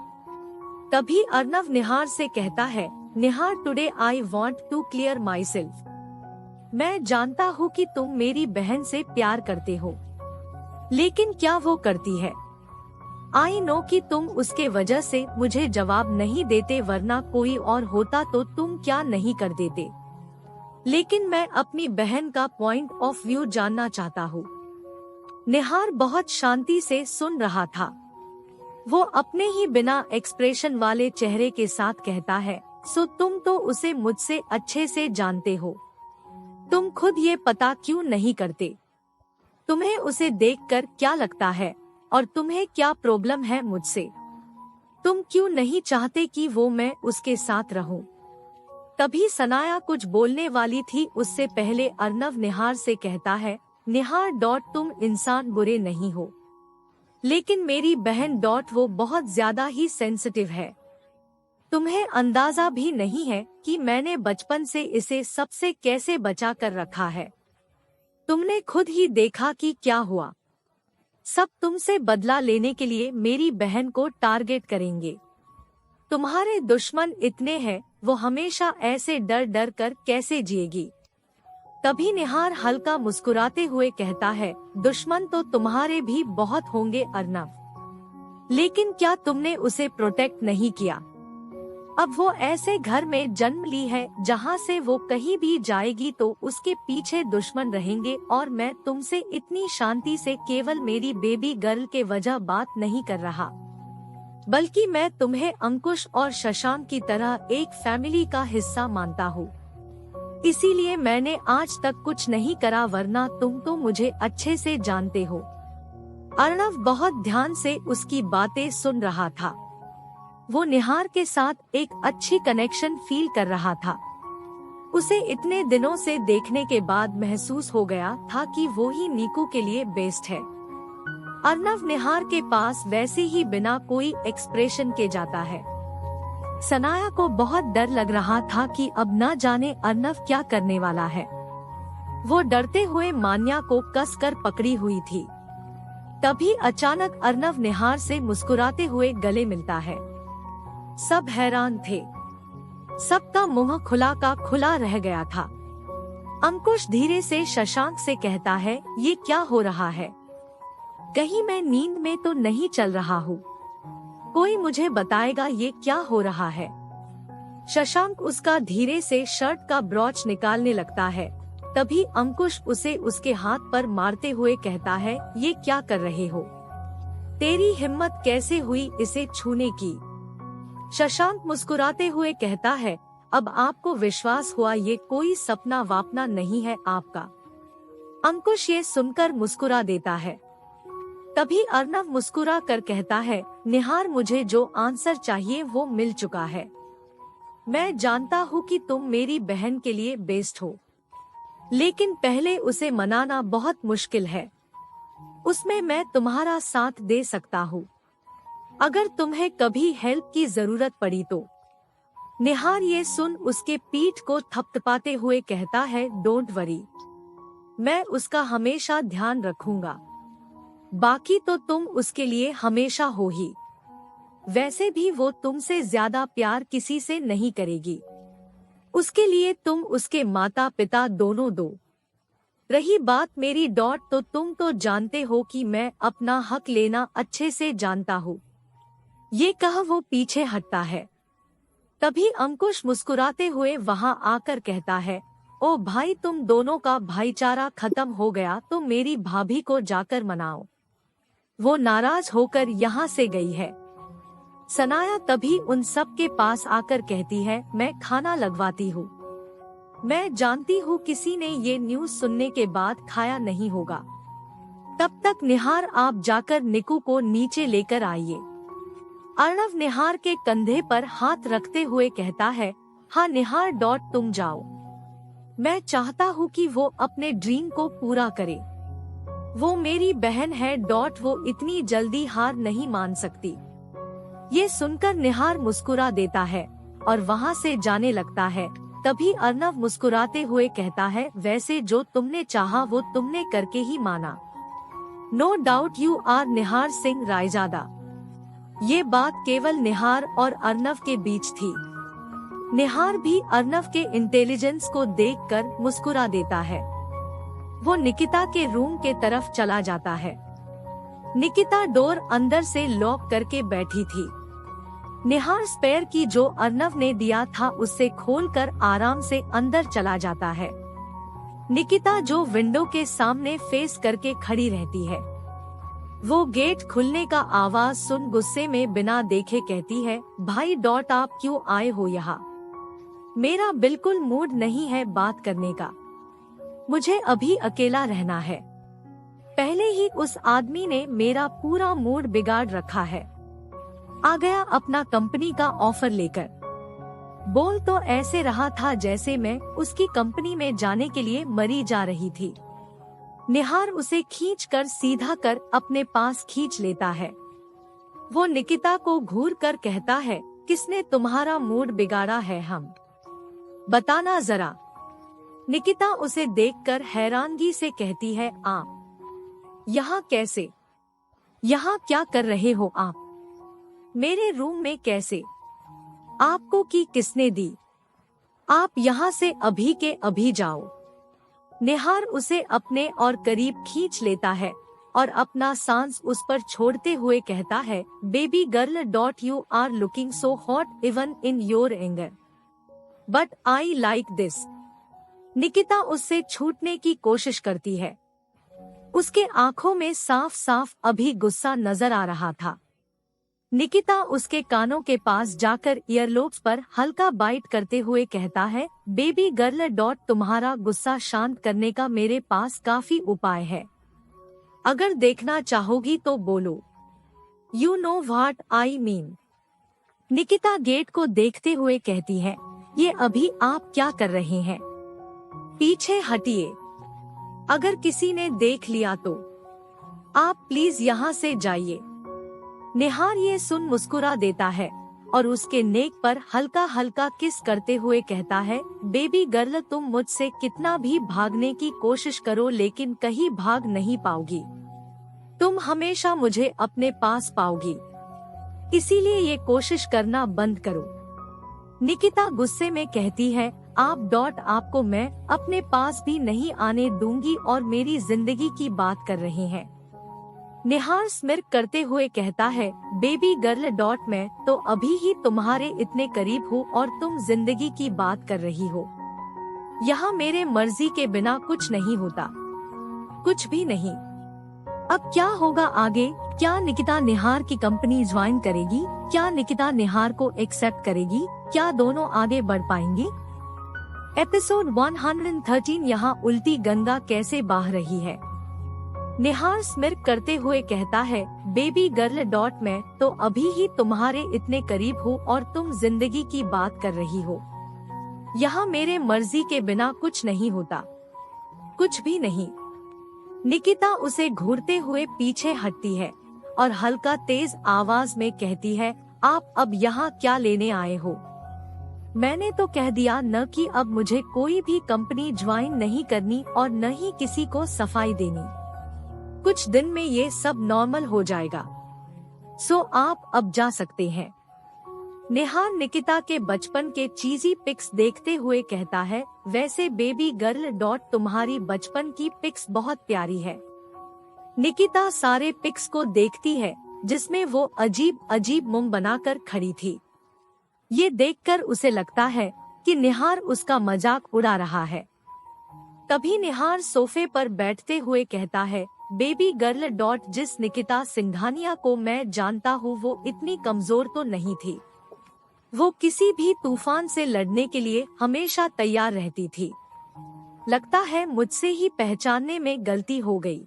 तभी अर्नव निहार से कहता है, Nihar today I want to clear myself. मैं जानता हूँ कि तुम मेरी बहन से प्यार करते हो, लेकिन क्या वो करती है? आई नो कि तुम उसके वजह से मुझे जवाब नहीं देते, वरना कोई और होता तो तुम क्या नहीं कर देते। लेकिन मैं अपनी बहन का पॉइंट ऑफ व्यू जानना चाहता हूँ। निहार बहुत शांति से सुन रहा था। वो अपने ही बिना एक्सप्रेशन वाले चेहरे के साथ कहता है, सो तुम तो उसे मुझसे अच्छे से जानते हो। तुम खुद ये पता क्यों नहीं करते? तुम्हें उसे देखकर क्या लगता है और तुम्हें क्या प्रॉब्लम है मुझसे? तुम क्यों नहीं चाहते कि वो मैं उसके साथ रहूं? तभी सनाया कुछ बोलने वाली थी, उससे पहले अर्नव निहार से कहता है, निहार डॉट तुम इंसान बुरे नहीं हो, लेकिन मेरी बहन डॉट वो बहुत ज्यादा ही सेंसिटिव है। तुम्हें अंदाजा भी नहीं है कि मैंने बचपन से इसे सबसे कैसे बचा कर रखा है। तुमने खुद ही देखा कि क्या हुआ। सब तुमसे बदला लेने के लिए मेरी बहन को टारगेट करेंगे। तुम्हारे दुश्मन इतने हैं, वो हमेशा ऐसे डर डर कर कैसे जिएगी? तभी निहार हल्का मुस्कुराते हुए कहता है, दुश्मन तो तुम्हारे भी बहुत होंगे अर्नव, लेकिन क्या तुमने उसे प्रोटेक्ट नहीं किया? अब वो ऐसे घर में जन्म ली है जहाँ से वो कहीं भी जाएगी तो उसके पीछे दुश्मन रहेंगे। और मैं तुमसे इतनी शांति से केवल मेरी बेबी गर्ल के वजह बात नहीं कर रहा, बल्कि मैं तुम्हें अंकुश और शशांक की तरह एक फैमिली का हिस्सा मानता हूँ। इसीलिए मैंने आज तक कुछ नहीं करा, वरना तुम तो मुझे अच्छे से जानते हो। अर्नव बहुत ध्यान से उसकी बातें सुन रहा था। वो निहार के साथ एक अच्छी कनेक्शन फील कर रहा था। उसे इतने दिनों से देखने के बाद महसूस हो गया था कि वो ही नीकू के लिए बेस्ट है। अर्नव निहार के पास वैसे ही बिना कोई एक्सप्रेशन के जाता है। सनाया को बहुत डर लग रहा था कि अब न जाने अर्नव क्या करने वाला है। वो डरते हुए मान्या को कसकर पकड़ी हुई थी। तभी अचानक अर्नव निहार से मुस्कुराते हुए गले मिलता है। सब हैरान थे। सबका मुंह खुला का खुला रह गया था। अंकुश धीरे से शशांक से कहता है, ये क्या हो रहा है? कहीं मैं नींद में तो नहीं चल रहा हूँ? कोई मुझे बताएगा ये क्या हो रहा है? शशांक उसका धीरे से शर्ट का ब्रॉच निकालने लगता है। तभी अंकुश उसे उसके हाथ पर मारते हुए कहता है, ये क्या कर रहे हो? तेरी हिम्मत कैसे हुई इसे छूने की? शशांक मुस्कुराते हुए कहता है, अब आपको विश्वास हुआ ये कोई सपना वापना नहीं है आपका। अंकुश ये सुनकर मुस्कुरा देता है। तभी अर्नव मुस्कुरा कर कहता है, निहार मुझे जो आंसर चाहिए वो मिल चुका है। मैं जानता हूँ कि तुम मेरी बहन के लिए बेस्ट हो, लेकिन पहले उसे मनाना बहुत मुश्किल है। उसमें मैं तुम्हारा साथ दे सकता हूँ, अगर तुम्हें कभी हेल्प की जरूरत पड़ी तो। निहार ये सुन उसके पीठ को थपथपाते हुए कहता है, डोंट वरी, मैं उसका हमेशा ध्यान रखूंगा। बाकी तो तुम उसके लिए हमेशा हो ही। वैसे भी वो तुमसे ज्यादा प्यार किसी से नहीं करेगी। उसके लिए तुम उसके माता पिता दोनों दो। रही बात मेरी डॉट, तो तुम तो जानते हो कि मैं अपना हक लेना अच्छे से जानता हूँ। ये कह वो पीछे हटता है। तभी अंकुश मुस्कुराते हुए वहां आकर कहता है, ओ भाई, तुम दोनों का भाईचारा खत्म हो गया तो मेरी भाभी को जाकर मनाओ। वो नाराज होकर यहाँ से गई है। सनाया तभी उन सब के पास आकर कहती है, मैं खाना लगवाती हूँ। मैं जानती हूँ किसी ने ये न्यूज़ सुनने के बाद खाया नहीं होगा। तब तक निहार आप जाकर निकू को नीचे लेकर आइए। अर्नव निहार के कंधे पर हाथ रखते हुए कहता है, हाँ निहार डॉट तुम जाओ। मैं चाहता हूँ कि वो अपने ड्रीम को पूरा करे। वो मेरी बहन है डॉट, वो इतनी जल्दी हार नहीं मान सकती। ये सुनकर निहार मुस्कुरा देता है और वहाँ से जाने लगता है। तभी अर्नव मुस्कुराते हुए कहता है, वैसे जो तुमने चाहा वो तुमने करके ही माना। नो डाउट यू आर निहार सिंह रायजादा। ये बात केवल निहार और अर्नव के बीच थी। निहार भी अर्नव के इंटेलिजेंस को देखकर मुस्कुरा देता है। वो निकिता के रूम के तरफ चला जाता है। निकिता डोर अंदर से लॉक करके बैठी थी। निहार स्पेयर की जो अर्नव ने दिया था उससे खोलकर आराम से अंदर चला जाता है। निकिता जो विंडो के सामने फेस करके खड़ी रहती है, वो गेट खुलने का आवाज सुन गुस्से में बिना देखे कहती है, भाई डॉट आप क्यों आए हो यहाँ? मेरा बिल्कुल मूड नहीं है बात करने का। मुझे अभी अकेला रहना है। पहले ही उस आदमी ने मेरा पूरा मूड बिगाड़ रखा है। आ गया अपना कंपनी का ऑफर लेकर। बोल तो ऐसे रहा था जैसे मैं उसकी कंपनी में जाने के लिए मरी जा रही थी। निहार उसे खींचकर सीधा कर अपने पास खींच लेता है। वो निकिता को घूर कर कहता है, किसने तुम्हारा मूड बिगाड़ा है? हम बताना जरा। निकिता उसे देखकर हैरानगी से कहती है, आप यहाँ कैसे? यहाँ क्या कर रहे हो आप? मेरे रूम में कैसे? आपको की किसने दी? आप यहाँ से अभी के अभी जाओ। निहार उसे अपने और करीब खींच लेता है और अपना सांस उस पर छोड़ते हुए कहता है, baby girl dot you are looking so hot even in your anger, but I like this. Nikita उससे छूटने की कोशिश करती है। उसके आंखों में साफ साफ अभी गुस्सा नजर आ रहा था। निकिता उसके कानों के पास जाकर ईयरलोब्स पर हल्का बाइट करते हुए कहता है, बेबी गर्ल डॉट तुम्हारा गुस्सा शांत करने का मेरे पास काफी उपाय है। अगर देखना चाहोगी तो बोलो। You know what I mean. Nikita gate को देखते हुए कहती है, ये अभी आप क्या कर रहे हैं? पीछे हटिए। अगर किसी ने देख लिया तो आप प्लीज यहाँ से जाइए। निहार ये सुन मुस्कुरा देता है और उसके नेक पर हल्का हल्का किस करते हुए कहता है, बेबी गर्ल तुम मुझसे कितना भी भागने की कोशिश करो लेकिन कहीं भाग नहीं पाओगी। तुम हमेशा मुझे अपने पास पाओगी, इसीलिए ये कोशिश करना बंद करो। निकिता गुस्से में कहती है, आप डॉट आपको मैं अपने पास भी नहीं आने दूंगी और मेरी जिंदगी की बात कर रहे हैं। निहार स्मिर्क करते हुए कहता है, बेबी गर्ल डॉट मैं तो अभी ही तुम्हारे इतने करीब हूँ और तुम जिंदगी की बात कर रही हो। यहाँ मेरे मर्जी के बिना कुछ नहीं होता, कुछ भी नहीं। अब क्या होगा आगे? क्या निकिता निहार की कंपनी ज्वाइन करेगी? क्या निकिता निहार को एक्सेप्ट करेगी? क्या दोनों आगे बढ़ पाएंगे? एपिसोड 113 यहाँ उल्टी गंगा कैसे बह रही है। निहार स्मिर्क करते हुए कहता है, बेबी गर्ल डॉट मैं तो अभी ही तुम्हारे इतने करीब हूँ और तुम जिंदगी की बात कर रही हो। यहाँ मेरे मर्जी के बिना कुछ नहीं होता, कुछ भी नहीं। निकिता उसे घूरते हुए पीछे हटती है और हल्का तेज आवाज में कहती है, आप अब यहाँ क्या लेने आए हो? मैंने तो कह दिया न कि अब मुझे कोई भी कंपनी ज्वाइन नहीं करनी और न ही किसी को सफाई देनी। कुछ दिन में ये सब नॉर्मल हो जाएगा, सो आप अब जा सकते हैं। निहार निकिता के बचपन के चीजी पिक्स देखते हुए कहता है, वैसे बेबी गर्ल डॉट तुम्हारी बचपन की पिक्स बहुत प्यारी है। निकिता सारे पिक्स को देखती है जिसमें वो अजीब अजीब मुंह बनाकर खड़ी थी। ये देखकर उसे लगता है कि निहार उसका मजाक उड़ा रहा है। तभी निहार सोफे पर बैठते हुए कहता है, बेबी गर्ल डॉट जिस निकिता सिंघानिया को मैं जानता हूँ वो इतनी कमजोर तो नहीं थी। वो किसी भी तूफान से लड़ने के लिए हमेशा तैयार रहती थी। लगता है मुझसे ही पहचानने में गलती हो गई,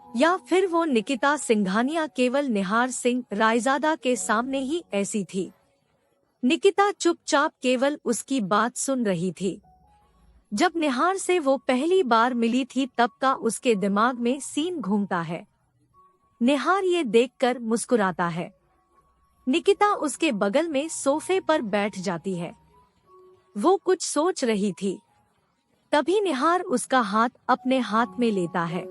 या फिर वो निकिता सिंघानिया केवल निहार सिंह रायजादा के सामने ही ऐसी थी। निकिता चुपचाप केवल उसकी बात सुन रही थी। जब निहार से वो पहली बार मिली थी तब का उसके दिमाग में सीन घूमता है। निहार ये देखकर मुस्कुराता है। निकिता उसके बगल में सोफे पर बैठ जाती है। वो कुछ सोच रही थी। तभी निहार उसका हाथ अपने हाथ में लेता है।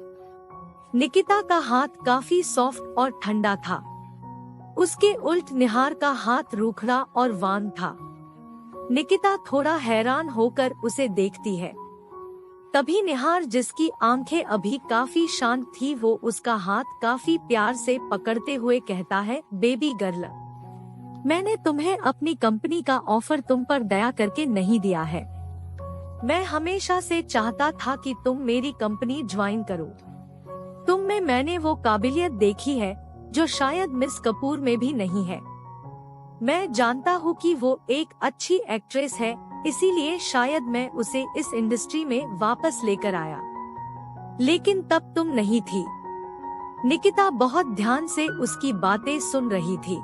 निकिता का हाथ काफी सॉफ्ट और ठंडा था। उसके उल्ट निहार का हाथ रूखड़ा और वार्म था। निकिता थोड़ा हैरान होकर उसे देखती है। तभी निहार, जिसकी आंखें अभी काफी शांत थी, वो उसका हाथ काफी प्यार से पकड़ते हुए कहता है, बेबी गर्ल, मैंने तुम्हें अपनी कंपनी का ऑफर तुम पर दया करके नहीं दिया है। मैं हमेशा से चाहता था कि तुम मेरी कंपनी ज्वाइन करो। तुम में मैंने वो काबिलियत देखी है जो शायद मिस कपूर में भी नहीं है। मैं जानता हूँ कि वो एक अच्छी एक्ट्रेस है, इसीलिए शायद मैं उसे इस इंडस्ट्री में वापस लेकर आया। लेकिन तब तुम नहीं थी। निकिता बहुत ध्यान से उसकी बातें सुन रही थी।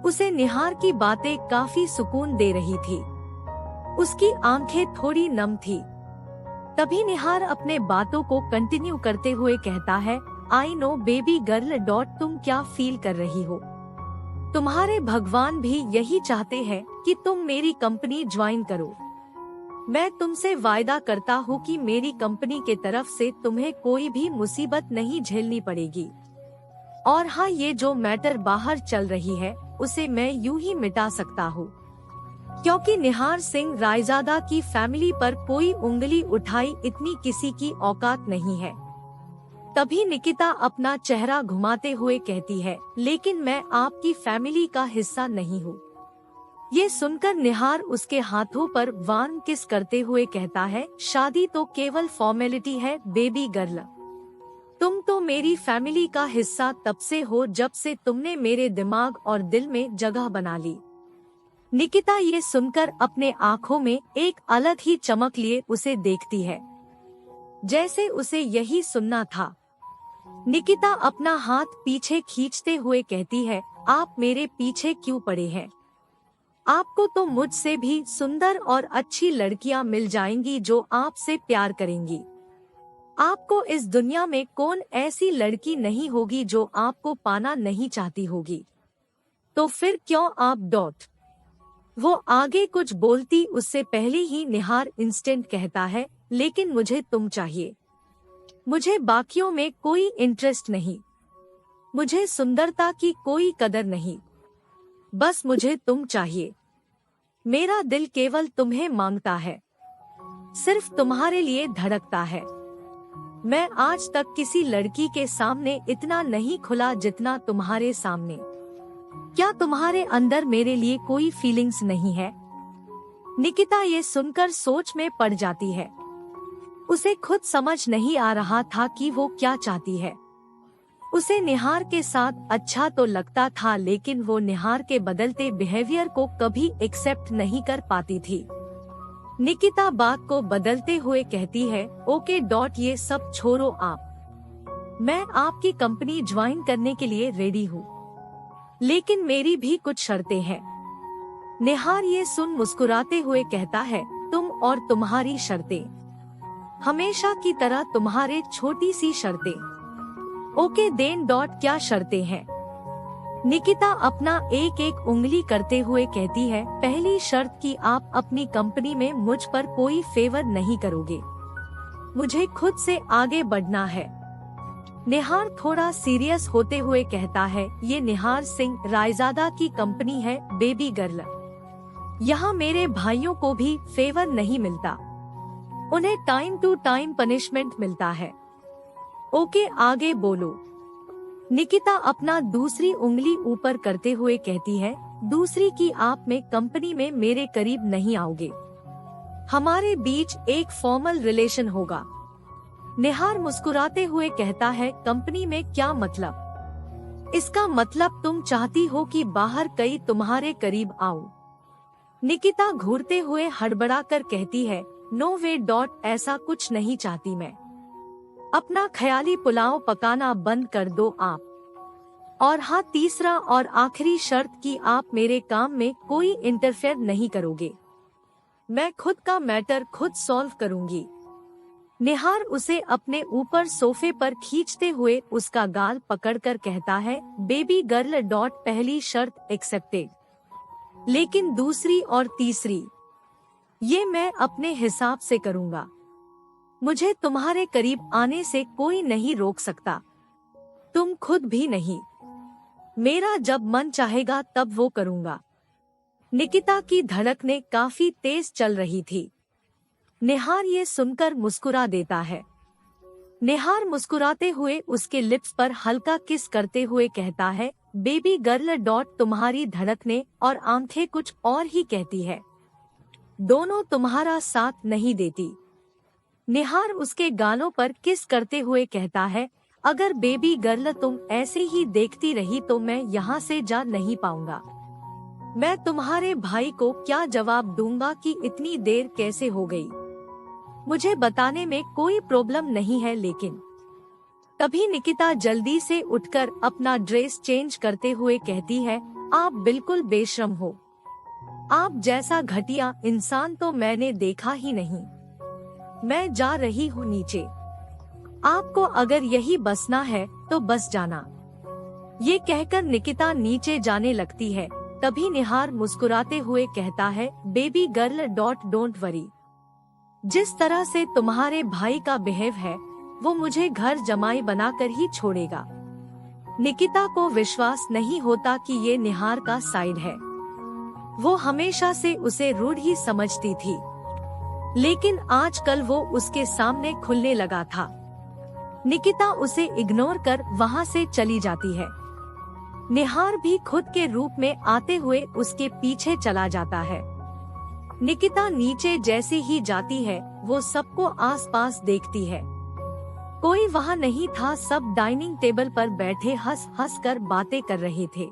उसे निहार की बातें काफी सुकून दे रही थी। उसकी आंखें थोड़ी नम थी। तभी निहार अपने बातों को कंटिन्यू करते हुए कहता है, आई नो बेबी गर्ल, तुम क्या फील कर रही हो। तुम्हारे भगवान भी यही चाहते हैं कि तुम मेरी कंपनी ज्वाइन करो। मैं तुमसे वायदा करता हूँ कि मेरी कंपनी के तरफ से तुम्हें कोई भी मुसीबत नहीं झेलनी पड़ेगी। और हाँ, ये जो मैटर बाहर चल रही है उसे मैं यूं ही मिटा सकता हूँ, क्योंकि निहार सिंह रायजादा की फैमिली पर कोई उंगली उठाई इतनी किसी की औकात नहीं है। तभी निकिता अपना चेहरा घुमाते हुए कहती है, लेकिन मैं आपकी फैमिली का हिस्सा नहीं हूँ। ये सुनकर निहार उसके हाथों पर वार्म किस करते हुए कहता है, शादी तो केवल फॉर्मेलिटी है बेबी गर्ल। तुम तो मेरी फैमिली का हिस्सा तब से हो जब से तुमने मेरे दिमाग और दिल में जगह बना ली। निकिता ये सुनकर अपने आँखों में एक अलग ही चमक लिए उसे देखती है, जैसे उसे यही सुनना था। निकिता अपना हाथ पीछे खींचते हुए कहती है, आप मेरे पीछे क्यों पड़े हैं? आपको तो मुझसे भी सुंदर और अच्छी लड़कियां मिल जाएंगी जो आपसे प्यार करेंगी। आपको इस दुनिया में कौन ऐसी लड़की नहीं होगी जो आपको पाना नहीं चाहती होगी। तो फिर क्यों आप वो आगे कुछ बोलती उससे पहले ही निहार इंस्टेंट कहता है, लेकिन मुझे तुम चाहिए। मुझे बाकियों में कोई इंटरेस्ट नहीं। मुझे सुंदरता की कोई कदर नहीं। बस मुझे तुम चाहिए। मेरा दिल केवल तुम्हें मांगता है, सिर्फ तुम्हारे लिए धड़कता है। मैं आज तक किसी लड़की के सामने इतना नहीं खुला जितना तुम्हारे सामने। क्या तुम्हारे अंदर मेरे लिए कोई फीलिंग्स नहीं है? निकिता ये सुनकर सोच में पड़ जाती है। उसे खुद समझ नहीं आ रहा था कि वो क्या चाहती है। उसे निहार के साथ अच्छा तो लगता था, लेकिन वो निहार के बदलते बिहेवियर को कभी एक्सेप्ट नहीं कर पाती थी। निकिता बात को बदलते हुए कहती है, ओके ये सब छोड़ो आप। मैं आपकी कंपनी ज्वाइन करने के लिए रेडी हूँ, लेकिन मेरी भी कुछ शर्तें हैं। निहार ये सुन मुस्कुराते हुए कहता है, तुम और तुम्हारी शर्तें? हमेशा की तरह तुम्हारे छोटी सी शर्तें। ओके क्या शर्तें हैं? निकिता अपना एक एक उंगली करते हुए कहती है, पहली शर्त कि आप अपनी कंपनी में मुझ पर कोई फेवर नहीं करोगे। मुझे खुद से आगे बढ़ना है। निहार थोड़ा सीरियस होते हुए कहता है, ये निहार सिंह रायजादा की कंपनी है बेबी गर्ल। यहाँ मेरे भाइयों को भी फेवर नहीं मिलता, उन्हें टाइम टू टाइम पनिशमेंट मिलता है। ओके आगे बोलो। निकिता अपना दूसरी उंगली ऊपर करते हुए कहती है, दूसरी की आप में कंपनी में मेरे करीब नहीं आओगे। हमारे बीच एक फॉर्मल रिलेशन होगा। निहार मुस्कुराते हुए कहता है, कंपनी में क्या मतलब? इसका मतलब तुम चाहती हो कि बाहर कई तुम्हारे करीब आऊं। निकिता घूरते हुए हड़बड़ा कर कहती है, नो वे ऐसा कुछ नहीं चाहती मैं। अपना ख्याली पुलाव पकाना बंद कर दो आप। और हाँ, तीसरा और आखिरी शर्त कि आप मेरे काम में कोई इंटरफेयर नहीं करोगे। मैं खुद का मैटर खुद सॉल्व करूंगी। निहार उसे अपने ऊपर सोफे पर खींचते हुए उसका गाल पकड़कर कहता है, बेबी गर्ल पहली शर्त एक्सेप्टेड, लेकिन दूसरी और तीसरी? ये मैं अपने हिसाब से करूँगा। मुझे तुम्हारे करीब आने से कोई नहीं रोक सकता, तुम खुद भी नहीं। मेरा जब मन चाहेगा तब वो करूँगा। निकिता की धड़कनें काफी तेज चल रही थी। निहार ये सुनकर मुस्कुरा देता है। निहार मुस्कुराते हुए उसके लिप्स पर हल्का किस करते हुए कहता है, बेबी गर्ल तुम्हारी धड़कनें और आंखें कुछ और ही कहती है, दोनों तुम्हारा साथ नहीं देती। निहार उसके गालों पर किस करते हुए कहता है, अगर बेबी गर्ल तुम ऐसे ही देखती रही तो मैं यहाँ से जा नहीं पाऊंगा। मैं तुम्हारे भाई को क्या जवाब दूंगा कि इतनी देर कैसे हो गई। मुझे बताने में कोई प्रॉब्लम नहीं है, लेकिन तभी निकिता जल्दी से उठकर अपना ड्रेस चेंज करते हुए कहती है, आप बिल्कुल बेशर्म हो। आप जैसा घटिया इंसान तो मैंने देखा ही नहीं। मैं जा रही हूँ नीचे। आपको अगर यही बसना है तो बस जाना। ये कहकर निकिता नीचे जाने लगती है। तभी निहार मुस्कुराते हुए कहता है, बेबी गर्ल डोंट वरी। जिस तरह से तुम्हारे भाई का बिहेव है वो मुझे घर जमाई बनाकर ही छोड़ेगा। निकिता को विश्वास नहीं होता कि ये निहार का साइड है। वो हमेशा से उसे रूड ही समझती थी, लेकिन आजकल वो उसके सामने खुलने लगा था। निकिता उसे इग्नोर कर वहाँ से चली जाती है। निहार भी खुद के रूप में आते हुए उसके पीछे चला जाता है। निकिता नीचे जैसे ही जाती है वो सबको आसपास देखती है। कोई वहाँ नहीं था, सब डाइनिंग टेबल पर बैठे हंस हंस कर बातें कर रहे थे।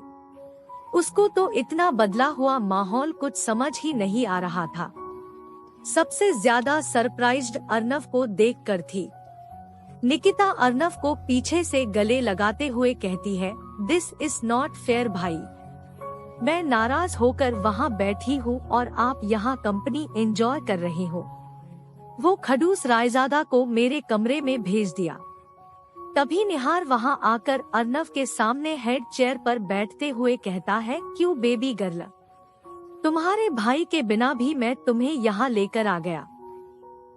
उसको तो इतना बदला हुआ माहौल कुछ समझ ही नहीं आ रहा था। सबसे ज्यादा सरप्राइज्ड अर्नव को देखकर थी। निकिता अर्नव को पीछे से गले लगाते हुए कहती है, दिस इज नॉट फेयर भाई। मैं नाराज होकर वहाँ बैठी हूँ और आप यहाँ कंपनी एंजॉय कर रहे हो। वो खडूस रायजादा को मेरे कमरे में भेज दिया। तभी निहार वहाँ आकर अर्नव के सामने हेड चेयर पर बैठते हुए कहता है, क्यों बेबी गर्ल, तुम्हारे भाई के बिना भी मैं तुम्हें यहाँ लेकर आ गया।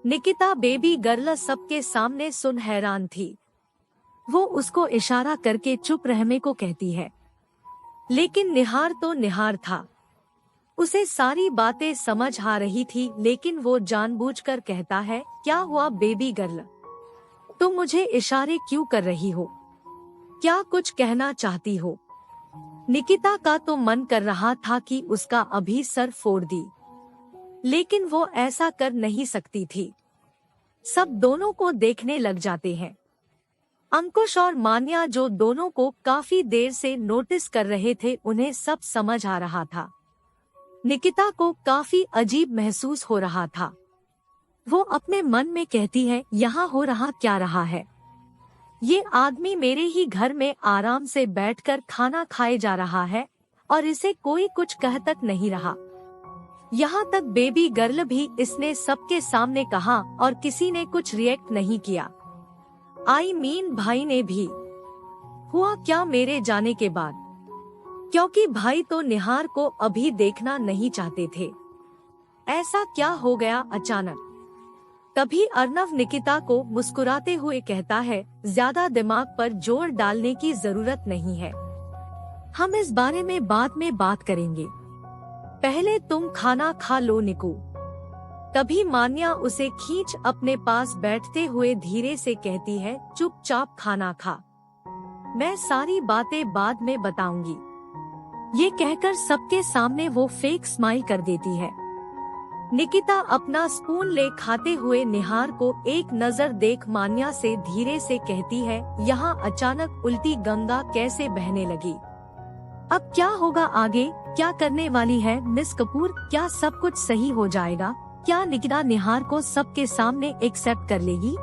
निकिता बेबी गर्ल सबके सामने सुन हैरान थी। वो उसको इशारा करके चुप रहने को कहती है, लेकिन निहार तो निहार था। उसे सारी बातें समझ आ रही थी, लेकिन वो जानबूझकर कहता है, क्या हुआ बेबी गर्ल, तुम मुझे इशारे क्यों कर रही हो? क्या कुछ कहना चाहती हो? निकिता का तो मन कर रहा था कि उसका अभी सर फोड़ दी, लेकिन वो ऐसा कर नहीं सकती थी। सब दोनों को देखने लग जाते हैं। अंकुश और मान्या जो दोनों को काफी देर से नोटिस कर रहे थे, उन्हें सब समझ आ रहा था। निकिता को काफी अजीब महसूस हो रहा था। वो अपने मन में कहती है, यहाँ हो रहा क्या रहा है? ये आदमी मेरे ही घर में आराम से बैठकर खाना खाए जा रहा है और इसे कोई कुछ कह तक नहीं रहा। यहाँ तक बेबी गर्ल भी इसने सबके सामने कहा और किसी ने कुछ रिएक्ट नहीं किया। आई मीन भाई ने भी। हुआ क्या मेरे जाने के बाद? क्योंकि भाई तो निहार को अभी देखना नहीं चाहते थे। ऐसा क्या हो गया अचानक? तभी अर्नव निकिता को मुस्कुराते हुए कहता है, ज्यादा दिमाग पर जोर डालने की जरूरत नहीं है, हम इस बारे में बाद में बात करेंगे। पहले तुम खाना खा लो निकू। तभी मान्या उसे खींच अपने पास बैठते हुए धीरे से कहती है, चुपचाप खाना खा, मैं सारी बातें बाद में बताऊंगी। ये कहकर सबके सामने वो फेक स्माइल कर देती है। निकिता अपना स्पून ले खाते हुए निहार को एक नजर देख मान्या से धीरे से कहती है, यहाँ अचानक उल्टी गंगा कैसे बहने लगी? अब क्या होगा आगे? क्या करने वाली है मिस कपूर? क्या सब कुछ सही हो जाएगा? क्या निकिता निहार को सबके सामने एक्सेप्ट कर लेगी?